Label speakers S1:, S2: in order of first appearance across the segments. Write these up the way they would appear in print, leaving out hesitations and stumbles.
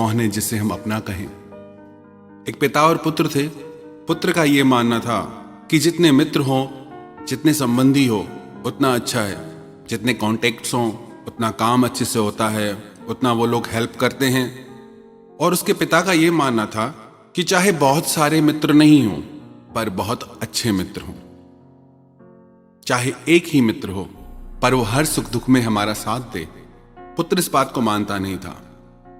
S1: कौन है जिसे हम अपना कहें। एक पिता और पुत्र थे। पुत्र का ये मानना था कि जितने मित्र हों, जितने संबंधी हो उतना अच्छा है, जितने कॉन्टेक्ट्स हों उतना काम अच्छे से होता है, उतना वो लोग हेल्प करते हैं। और उसके पिता का ये मानना था कि चाहे बहुत सारे मित्र नहीं हों पर बहुत अच्छे मित्र हों, चाहे एक ही मित्र हो पर वो हर सुख दुख में हमारा साथ दे। पुत्र इस बात को मानता नहीं था।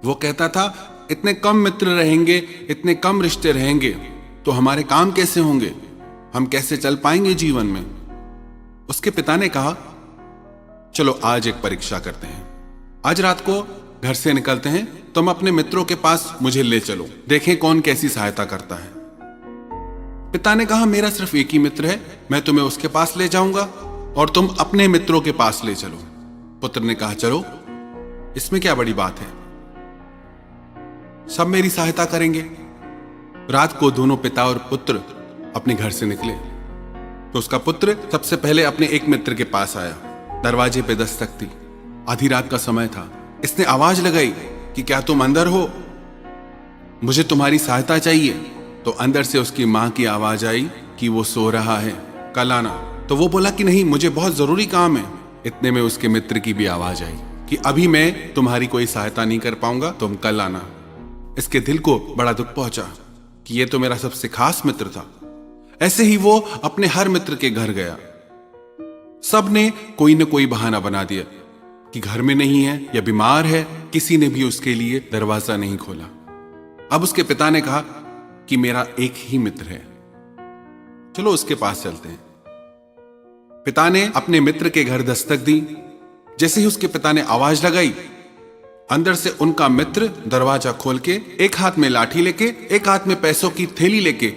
S1: वो कहता था इतने कम मित्र रहेंगे, इतने कम रिश्ते रहेंगे तो हमारे काम कैसे होंगे, हम कैसे चल पाएंगे जीवन में। उसके पिता ने कहा चलो आज एक परीक्षा करते हैं, आज रात को घर से निकलते हैं, तुम अपने मित्रों के पास मुझे ले चलो, देखें कौन कैसी सहायता करता है। पिता ने कहा मेरा सिर्फ एक ही मित्र है, मैं तुम्हें उसके पास ले जाऊंगा और तुम अपने मित्रों के पास ले चलो। पुत्र ने कहा चलो, इसमें क्या बड़ी बात है, सब मेरी सहायता करेंगे। रात को दोनों पिता और पुत्र अपने घर से निकले तो उसका पुत्र सबसे पहले अपने एक मित्र के पास आया। दरवाजे पे दस्तक थी, आधी रात का समय था। इसने आवाज लगाई कि क्या तुम अंदर हो, मुझे तुम्हारी सहायता चाहिए। तो अंदर से उसकी मां की आवाज आई कि वो सो रहा है, कल आना। तो वो बोला कि नहीं, मुझे बहुत जरूरी काम है। इतने में उसके मित्र की भी आवाज आई कि अभी मैं तुम्हारी कोई सहायता नहीं कर पाऊंगा, तुम कल आना। इसके दिल को बड़ा दुख पहुंचा कि ये तो मेरा सबसे खास मित्र था। ऐसे ही वो अपने हर मित्र के घर गया। सब ने कोई न कोई बहाना बना दिया कि घर में नहीं है या बीमार है। किसी ने भी उसके लिए दरवाजा नहीं खोला। अब उसके पिता ने कहा कि मेरा एक ही मित्र है, चलो उसके पास चलते हैं। पिता ने अपने मित्र के घर दस्तक दी। जैसे ही उसके पिता ने आवाज लगाई, अंदर से उनका मित्र दरवाजा खोल के एक हाथ में लाठी लेके एक हाथ में पैसों की थैली लेके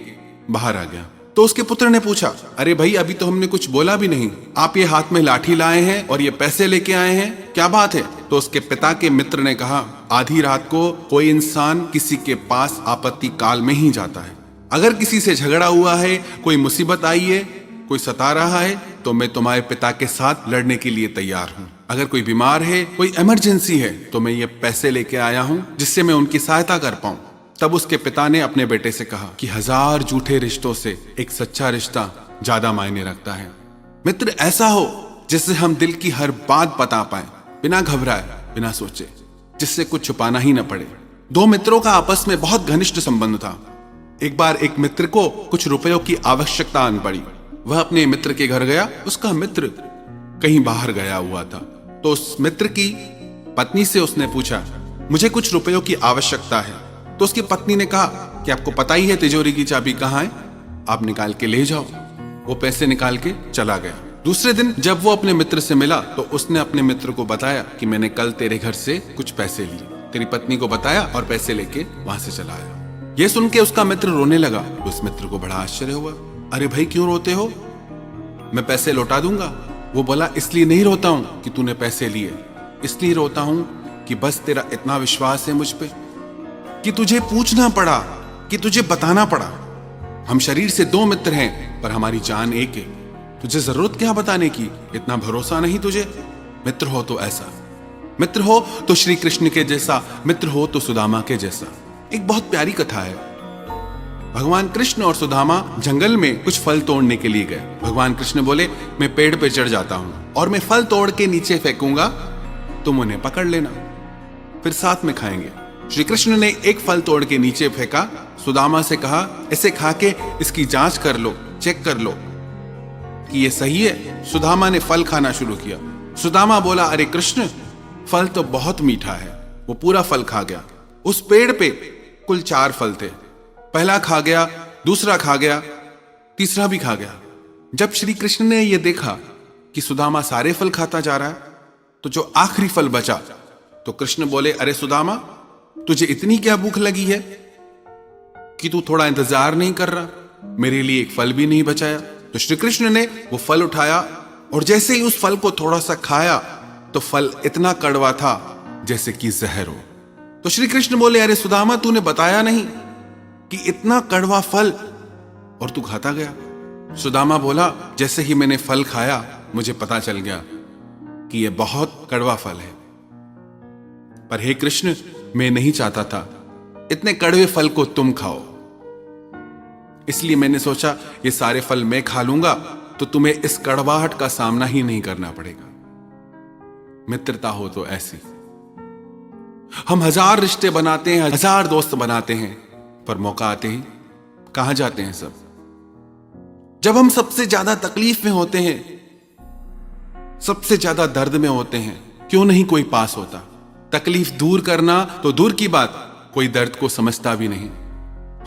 S1: बाहर आ गया। तो उसके पुत्र ने पूछा, अरे भाई अभी तो हमने कुछ बोला भी नहीं, आप ये हाथ में लाठी लाए हैं और ये पैसे लेके आए हैं, क्या बात है। तो उसके पिता के मित्र ने कहा, आधी रात को कोई इंसान किसी के पास आपत्ति काल में ही जाता है। अगर किसी से झगड़ा हुआ है, कोई मुसीबत आई है, कोई सता रहा है, तो मैं तुम्हारे पिता के साथ लड़ने के लिए तैयार हूँ। अगर कोई बीमार है, कोई इमरजेंसी है, तो मैं ये पैसे लेके आया हूँ जिससे मैं उनकी सहायता कर पाऊं। तब उसके पिता ने अपने बेटे से कहा कि 1000 झूठे रिश्तों से एक सच्चा रिश्ता ज्यादा मायने रखता है। मित्र ऐसा हो जिससे हम दिल की हर बात बता पाए, बिना घबराए, बिना सोचे, जिससे कुछ छुपाना ही न पड़े। दो मित्रों का आपस में बहुत घनिष्ठ संबंध था। एक बार एक मित्र को कुछ रुपयों की आवश्यकता आन पड़ी। वह अपने मित्र के घर गया। उसका मित्र कहीं बाहर गया हुआ था। तो उस मित्र की पत्नी से उसने पूछा, मुझे कुछ रुपयों की आवश्यकता है। तो उसकी पत्नी ने कहा कि आपको पता ही है तिजोरी की चाबी कहाँ है, आप निकाल के ले जाओ। वो पैसे निकाल के चला गया। दूसरे दिन जब वो अपने मित्र से मिला तो उसने अपने मित्र को बताया कि मैंने कल तेरे घर से कुछ पैसे लिए। तेरी पत्नी को बताया और पैसे लेके वहां से चला आया। ये सुन के उसका मित्र रोने लगा। तो उस मित्र को बड़ा आश्चर्य हुआ, अरे भाई क्यों रोते हो, मैं पैसे लौटा दूंगा। वो बोला, इसलिए नहीं रोता हूं कि तूने पैसे लिए, इसलिए रोता हूं कि बस तेरा इतना विश्वास है मुझ पे कि तुझे पूछना पड़ा, कि तुझे बताना पड़ा। हम शरीर से दो मित्र हैं पर हमारी जान एक है। तुझे जरूरत क्या बताने की, इतना भरोसा नहीं तुझे। मित्र हो तो ऐसा, मित्र हो तो श्री कृष्ण के जैसा, मित्र हो तो सुदामा के जैसा। एक बहुत प्यारी कथा है। भगवान कृष्ण और सुदामा जंगल में कुछ फल तोड़ने के लिए गए। भगवान कृष्ण बोले, मैं पेड़ पे चढ़ जाता हूं और मैं फल तोड़ के नीचे फेंकूंगा, तुम उन्हें पकड़ लेना, फिर साथ में खाएंगे। श्री कृष्ण ने एक फल तोड़ के नीचे फेंका। सुदामा से कहा, इसे खा के इसकी जांच कर लो, चेक कर लो कि ये सही है। सुदामा ने फल खाना शुरू किया। सुदामा बोला, अरे कृष्ण, फल तो बहुत मीठा है। वो पूरा फल खा गया। उस पेड़ पे कुल 4 फल थे। पहला खा गया, दूसरा खा गया, तीसरा भी खा गया। जब श्री कृष्ण ने यह देखा कि सुदामा सारे फल खाता जा रहा है, तो जो आखिरी फल बचा, तो कृष्ण बोले, अरे सुदामा, तुझे इतनी क्या भूख लगी है कि तू थोड़ा इंतजार नहीं कर रहा, मेरे लिए एक फल भी नहीं बचाया। तो श्री कृष्ण ने वो फल उठाया और जैसे ही उस फल को थोड़ा सा खाया तो फल इतना कड़वा था जैसे कि जहर हो। तो श्री कृष्ण बोले, अरे सुदामा, तूने बताया नहीं कि इतना कड़वा फल और तू खाता गया। सुदामा बोला, जैसे ही मैंने फल खाया मुझे पता चल गया कि यह बहुत कड़वा फल है, पर हे कृष्ण, मैं नहीं चाहता था इतने कड़वे फल को तुम खाओ। इसलिए मैंने सोचा ये सारे फल मैं खा लूंगा तो तुम्हें इस कड़वाहट का सामना ही नहीं करना पड़ेगा। मित्रता हो तो ऐसी। हम 1000 रिश्ते बनाते हैं, 1000 दोस्त बनाते हैं, पर मौका आते ही कहां जाते हैं सब। जब हम सबसे ज्यादा तकलीफ में होते हैं, सबसे ज्यादा दर्द में होते हैं, क्यों नहीं कोई पास होता। तकलीफ दूर करना तो दूर की बात, कोई दर्द को समझता भी नहीं।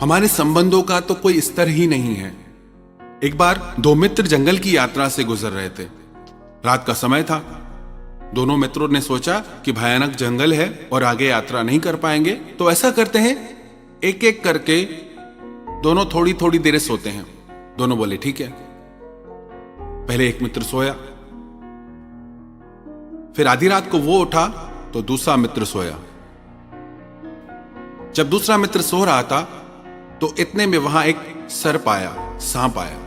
S1: हमारे संबंधों का तो कोई स्तर ही नहीं है। एक बार 2 मित्र जंगल की यात्रा से गुजर रहे थे। रात का समय था। दोनों मित्रों ने सोचा कि भयानक जंगल है और आगे यात्रा नहीं कर पाएंगे, तो ऐसा करते हैं, एक एक करके दोनों थोड़ी थोड़ी देर सोते हैं। दोनों बोले ठीक है। पहले एक मित्र सोया, फिर आधी रात को वो उठा तो दूसरा मित्र सोया। जब दूसरा मित्र सो रहा था तो इतने में वहां एक सर्प आया, सांप आया।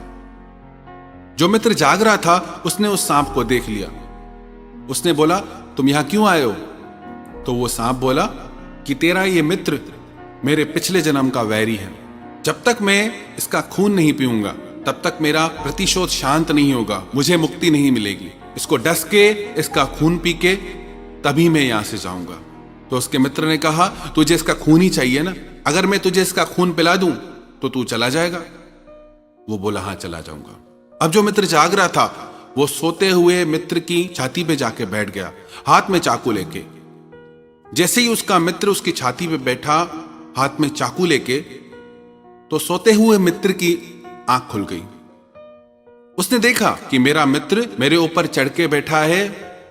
S1: जो मित्र जाग रहा था उसने उस सांप को देख लिया। उसने बोला तुम यहां क्यों आए हो? तो वो सांप बोला कि तेरा ये मित्र मेरे पिछले जन्म का वैरी है। जब तक मैं इसका खून नहीं पीऊंगा तब तक मेरा प्रतिशोध शांत नहीं होगा, मुझे मुक्ति नहीं मिलेगी। इसको डस के, इसका खून पी के तभी मैं यहां से जाऊंगा। तो उसके मित्र ने कहा तुझे इसका खून ही चाहिए ना, अगर मैं तुझे इसका खून पिला दूं तो तू चला जाएगा। वो बोला हाँ चला जाऊंगा। अब जो मित्र जाग रहा था वो सोते हुए मित्र की छाती पे जाके बैठ गया, हाथ में चाकू लेके। जैसे ही उसका मित्र उसकी छाती पे बैठा हाथ में चाकू लेके, तो सोते हुए मित्र की आंख खुल गई। उसने देखा कि मेरा मित्र मेरे ऊपर चढ़ के बैठा है,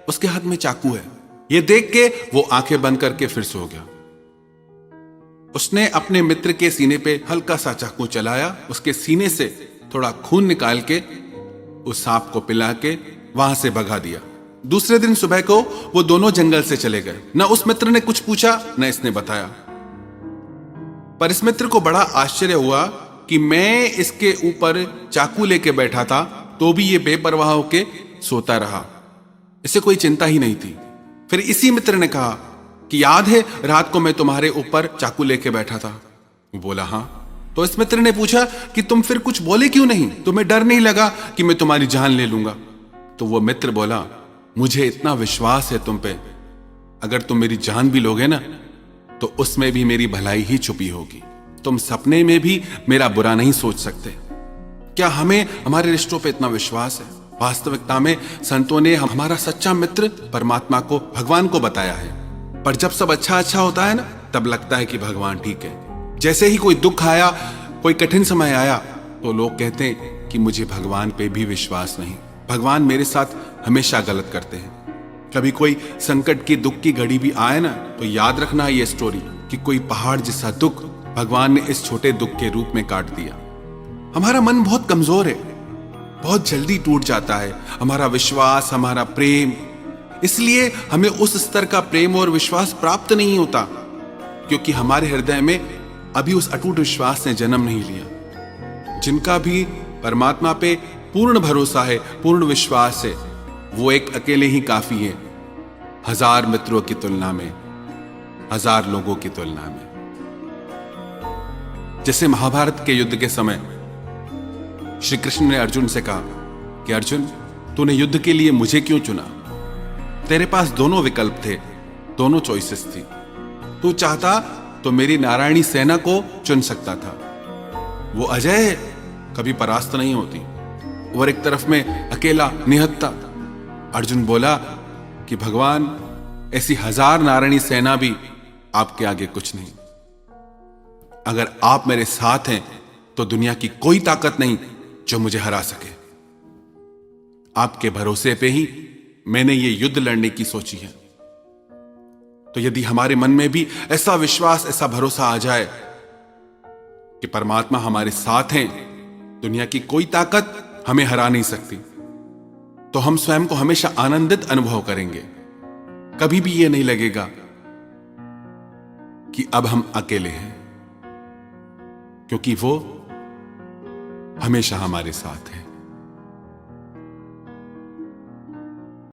S1: उसके हाथ में चाकू है। ये देख के वो आंखें बंद करके फिर सो गया। उसने अपने मित्र के सीने पे हल्का सा चाकू चलाया, उसके सीने से थोड़ा खून निकाल के उस सांप को पिला के वहां से भगा दिया। दूसरे दिन सुबह को वो दोनों जंगल से चले गए। न उस मित्र ने कुछ पूछा न इसने बताया। पर इस मित्र को बड़ा आश्चर्य हुआ कि मैं इसके ऊपर चाकू लेके बैठा था तो भी ये बेपरवाह होके सोता रहा, इसे कोई चिंता ही नहीं थी। फिर इसी मित्र ने कहा कि याद है रात को मैं तुम्हारे ऊपर चाकू लेके बैठा था? बोला हाँ। तो इस मित्र ने पूछा कि तुम फिर कुछ बोले क्यों नहीं, तुम्हें डर नहीं लगा कि मैं तुम्हारी जान ले लूंगा? तो वो मित्र बोला मुझे इतना विश्वास है तुम पे, अगर तुम मेरी जान भी लोगे ना तो उसमें भी मेरी भलाई ही छुपी होगी। तुम सपने में भी मेरा बुरा नहीं सोच सकते। क्या हमें हमारे रिश्तों पे इतना विश्वास है? वास्तविकता में संतों ने हमारा सच्चा मित्र परमात्मा को, भगवान को बताया है। पर जब सब अच्छा अच्छा होता है ना, तब लगता है कि भगवान ठीक है। जैसे ही कोई दुख आया, कोई कठिन समय आया, तो लोग कहते हैं कि मुझे भगवान पे भी विश्वास नहीं, भगवान मेरे साथ हमेशा गलत करते हैं। कभी कोई संकट की, दुख की घड़ी भी आए ना, तो याद रखना ये स्टोरी कि कोई पहाड़ जैसा दुख भगवान ने इस छोटे दुख के रूप में काट दिया। हमारा मन बहुत कमजोर है, बहुत जल्दी टूट जाता है हमारा विश्वास, हमारा प्रेम। इसलिए हमें उस स्तर का प्रेम और विश्वास प्राप्त नहीं होता, क्योंकि हमारे हृदय में अभी उस अटूट विश्वास ने जन्म नहीं लिया। जिनका भी परमात्मा पे पूर्ण भरोसा है, पूर्ण विश्वास है, वो एक अकेले ही काफी है 1000 मित्रों की तुलना में, 1000 लोगों की तुलना में। जैसे महाभारत के युद्ध के समय श्री कृष्ण ने अर्जुन से कहा कि अर्जुन, तूने युद्ध के लिए मुझे क्यों चुना? तेरे पास दोनों विकल्प थे, दोनों चॉइसेस थी। तू चाहता तो मेरी नारायणी सेना को चुन सकता था, वो अजय है, कभी परास्त नहीं होती, और एक तरफ में अकेला निहत्ता। अर्जुन बोला कि भगवान, ऐसी 1000 नारायणी सेना भी आपके आगे कुछ नहीं। अगर आप मेरे साथ हैं तो दुनिया की कोई ताकत नहीं जो मुझे हरा सके। आपके भरोसे पे ही मैंने ये युद्ध लड़ने की सोची है। तो यदि हमारे मन में भी ऐसा विश्वास, ऐसा भरोसा आ जाए कि परमात्मा हमारे साथ हैं, दुनिया की कोई ताकत हमें हरा नहीं सकती, तो हम स्वयं को हमेशा आनंदित अनुभव करेंगे। कभी भी ये नहीं लगेगा कि अब हम अकेले हैं, क्योंकि वो हमेशा हमारे साथ है।